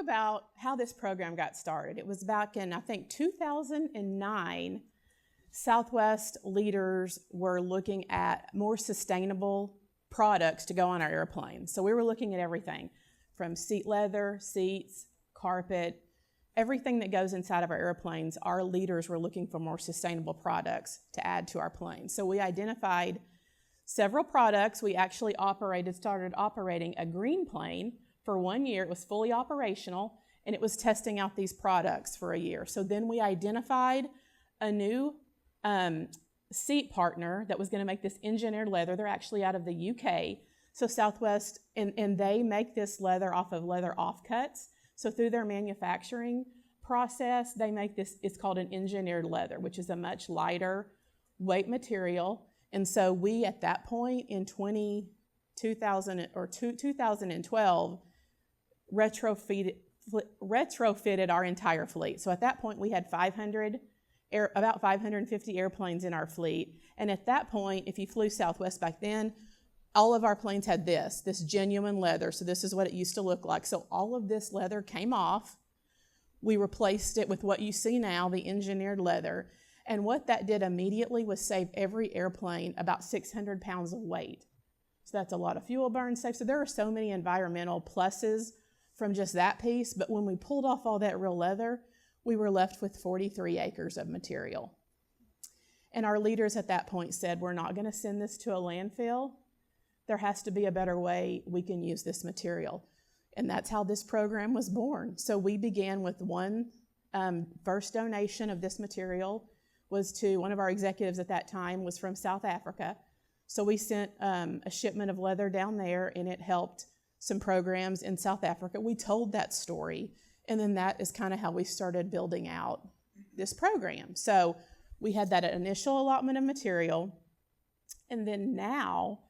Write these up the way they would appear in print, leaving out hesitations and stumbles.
about how this program got started. It was back in, I think, 2009. Southwest leaders were looking at more sustainable products to go on our airplanes. So we were looking at everything from seat leather, seats, carpet, everything that goes inside of our airplanes. Our leaders were looking for more sustainable products to add to our planes. So we identified several products. We actually started operating a green plane for 1 year. It was fully operational, and it was testing out these products for a year. So then we identified a new seat partner that was going to make this engineered leather. They're actually out of the UK. So Southwest, and they make this leather off of leather offcuts. So through their manufacturing process, they make this, it's called an engineered leather, which is a much lighter weight material. And so we, at that point in 2012, retrofitted our entire fleet. So at that point, we had about 550 airplanes in our fleet. And at that point, if you flew Southwest back then, all of our planes had this genuine leather. So this is what it used to look like. So all of this leather came off. We replaced it with what you see now, the engineered leather. And what that did immediately was save every airplane about 600 pounds of weight. So that's a lot of fuel burn safe. So there are so many environmental pluses from just that piece. But when we pulled off all that real leather, we were left with 43 acres of material. And our leaders at that point said, we're not going to send this to a landfill. There has to be a better way we can use this material. And that's how this program was born. So we began with one first donation of this material was to one of our executives at that time was from South Africa. So we sent a shipment of leather down there, and it helped some programs in South Africa. We told that story. And then that is kind of how we started building out this program. So we had that initial allotment of material. And then now,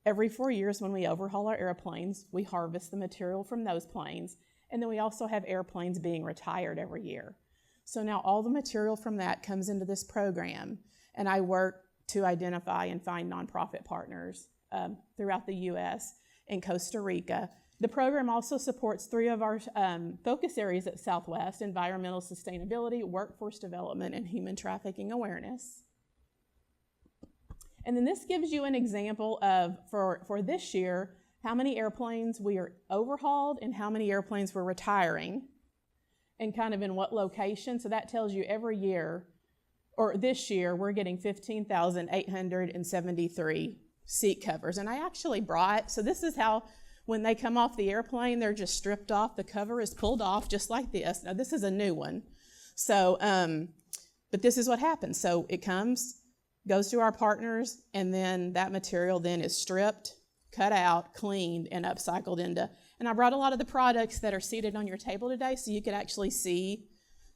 every 4 years when we overhaul our airplanes, we harvest the material from those planes. And then we also have airplanes being retired every year. So now all the material from that comes into this program. And I work to identify and find nonprofit partners throughout the U.S. and Costa Rica. The program also supports 3 of our focus areas at Southwest: environmental sustainability, workforce development, and human trafficking awareness. And then this gives you an example of, for this year, how many airplanes we are overhauled and how many airplanes we're retiring and kind of in what location. So that tells you every year, or this year, we're getting 15,873 seat covers. And I actually brought, so this is how, when they come off the airplane, they're just stripped off. The cover is pulled off just like this. Now, this is a new one. So, but this is what happens. So it goes to our partners, and then that material then is stripped, cut out, cleaned, and upcycled into. And I brought a lot of the products that are seated on your table today so you could actually see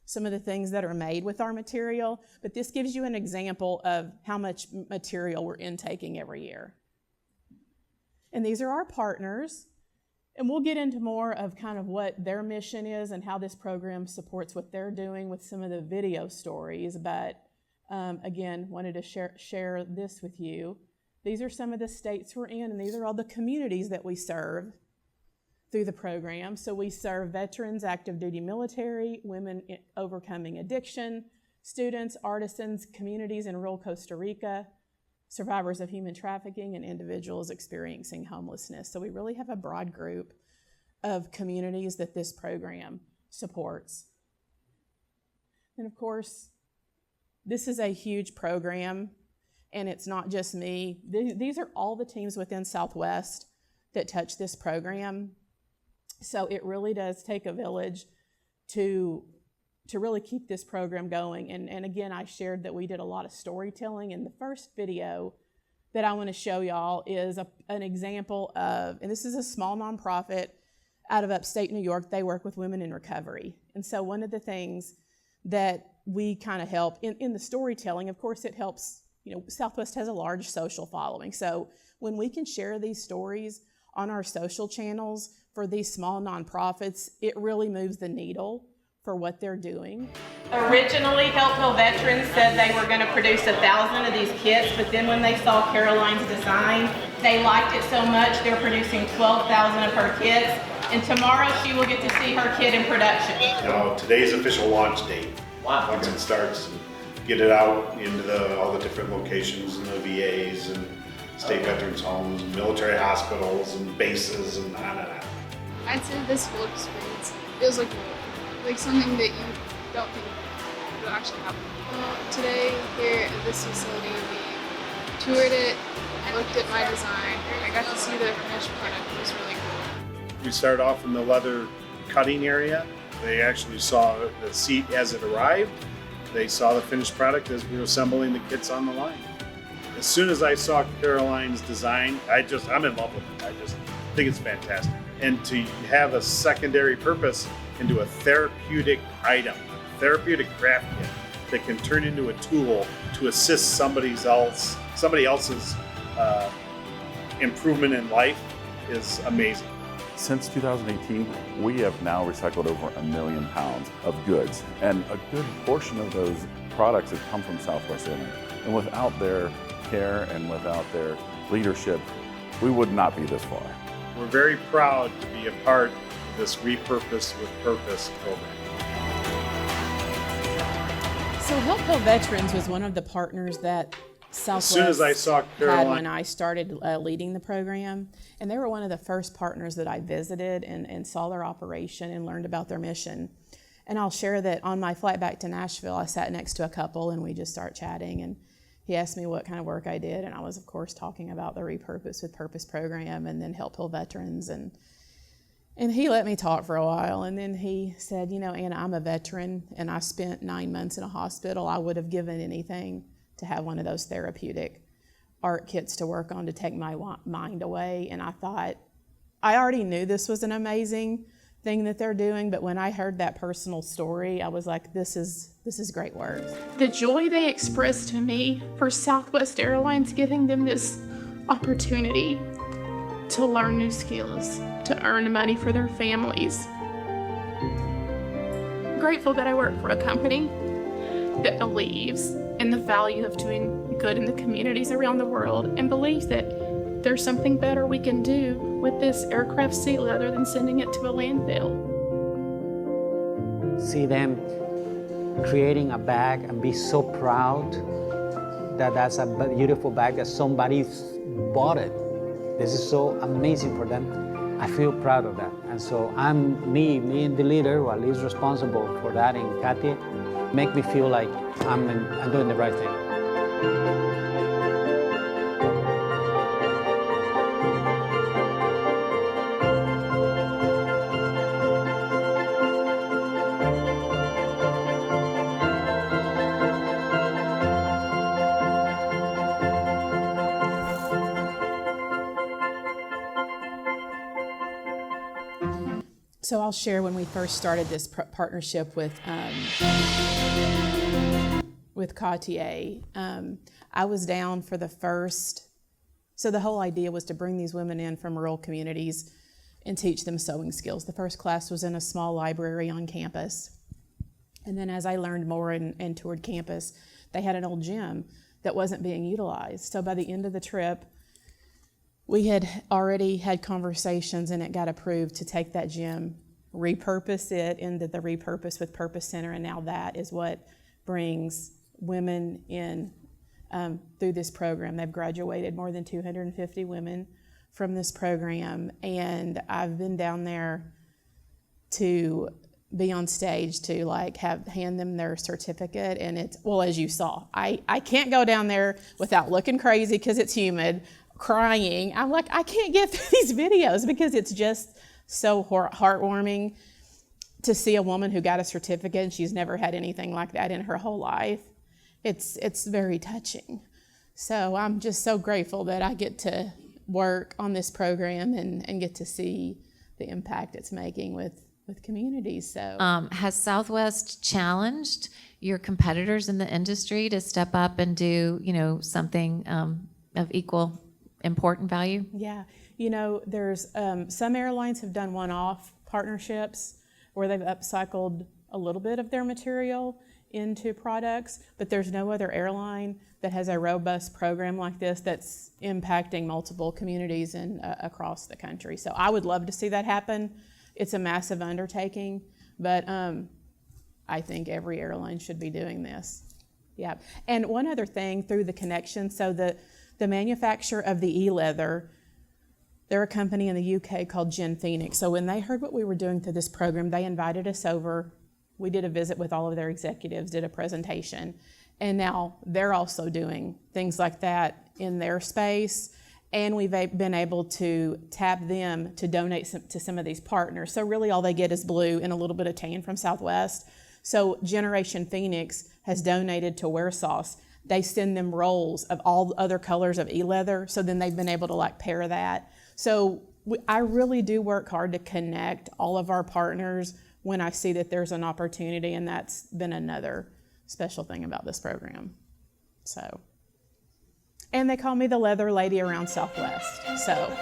some of the things that are made with our material. But this gives you an example of how much material we're intaking every year. And these are our partners, and we'll get into more of kind of what their mission is and how this program supports what they're doing with some of the video stories. But again, wanted to share this with you. These are some of the states we're in, and these are all the communities that we serve through the program. So we serve veterans, active duty military, women overcoming addiction, students, artisans, communities in rural Costa Rica, survivors of human trafficking, and individuals experiencing homelessness. So we really have a broad group of communities that this program supports. And of course, this is a huge program, and it's not just me. These are all the teams within Southwest that touch this program. So it really does take a village to really keep this program going. And again, I shared that we did a lot of storytelling, and the first video that I want to show y'all is an example of, and this is a small nonprofit out of upstate New York. They work with women in recovery. And so one of the things that we kind of help in the storytelling, of course, it helps, Southwest has a large social following. So when we can share these stories on our social channels for these small nonprofits, it really moves the needle for what they're doing. Originally, Help Veterans said they were going to produce 1,000 of these kits, but then when they saw Caroline's design, they liked it so much they're producing 12,000 of her kits. And tomorrow she will get to see her kid in production. Now, today's official launch date. Wow. Once it starts, get it out into all the different locations and the VAs and state veterans homes, military hospitals and bases and on and on. I'd say this whole experience feels like something that you don't think would actually happen. Today here at this facility, we toured it, I looked at my design, I got to see the finished product. It was really cool. We started off in the leather cutting area. They actually saw the seat as it arrived. They saw the finished product as we were assembling the kits on the line. As soon as I saw Caroline's design, I'm in love with it. I just think it's fantastic. And to have a secondary purpose into a therapeutic item, a therapeutic craft kit that can turn into a tool to assist somebody else's improvement in life is amazing. Since 2018, we have now recycled over 1 million pounds of goods, and a good portion of those products have come from Southwest Airlines. And without their care and without their leadership, we would not be this far. We're very proud to be a part of this Repurpose with Purpose program. So Help Heal Veterans was one of the partners that Southwest As soon as I saw had Caroline, when I started leading the program. And they were one of the first partners that I visited and saw their operation and learned about their mission. And I'll share that on my flight back to Nashville, I sat next to a couple and we just started chatting. And he asked me what kind of work I did. And I was, of course, talking about the Repurpose with Purpose program and then Help Heal Veterans. And he let me talk for a while. And then he said, you know, Anna, I'm a veteran and I spent 9 months in a hospital. I would have given anything to have one of those therapeutic art kits to work on to take my mind away. And I thought, I already knew this was an amazing thing that they're doing, but when I heard that personal story, I was like, this is great work. The joy they expressed to me for Southwest Airlines giving them this opportunity to learn new skills, to earn money for their families. I'm grateful that I work for a company that believes in the value of doing good in the communities around the world and believes that there's something better we can do with this aircraft seat other than sending it to a landfill. See them creating a bag and be so proud that that's a beautiful bag that somebody bought it. This is so amazing for them. I feel proud of that. And so me and the leader, who at least responsible for that, and Kathy, make me feel like I'm doing the right thing. So I'll share when we first started this partnership with Cartier. I was down for the first, so the whole idea was to bring these women in from rural communities and teach them sewing skills. The first class was in a small library on campus. And then as I learned more and toured campus, they had an old gym that wasn't being utilized. So by the end of the trip, we had already had conversations and it got approved to take that gym, repurpose it into the Repurpose with Purpose Center, and now that is what brings women in through this program. They've graduated more than 250 women from this program, and I've been down there to be on stage to like hand them their certificate, and it's, well, as you saw, I can't go down there without looking crazy because it's humid, crying. I'm like, I can't get through these videos because it's just so heartwarming to see a woman who got a certificate and she's never had anything like that in her whole life. It's very touching. So I'm just so grateful that I get to work on this program and get to see the impact it's making with communities. So has Southwest challenged your competitors in the industry to step up and do, something of equal important value? Yeah, there's some airlines have done one-off partnerships where they've upcycled a little bit of their material into products, but there's no other airline that has a robust program like this that's impacting multiple communities and across the country. So I would love to see that happen. it's a massive undertaking, but I think every airline should be doing this. Yeah. And one other thing through the connection, so the manufacturer of the e-leather, they're a company in the UK called Gen Phoenix. So when they heard what we were doing through this program, they invited us over. We did a visit with all of their executives, did a presentation, and now they're also doing things like that in their space. And we've been able to tap them to donate to some of these partners. So really all they get is blue and a little bit of tan from Southwest. So Generation Phoenix has donated to Wear Sauce. They send them rolls of all other colors of e-leather, so then they've been able to like pair that. So I really do work hard to connect all of our partners when I see that there's an opportunity, and that's been another special thing about this program. So, and they call me the leather lady around Southwest. So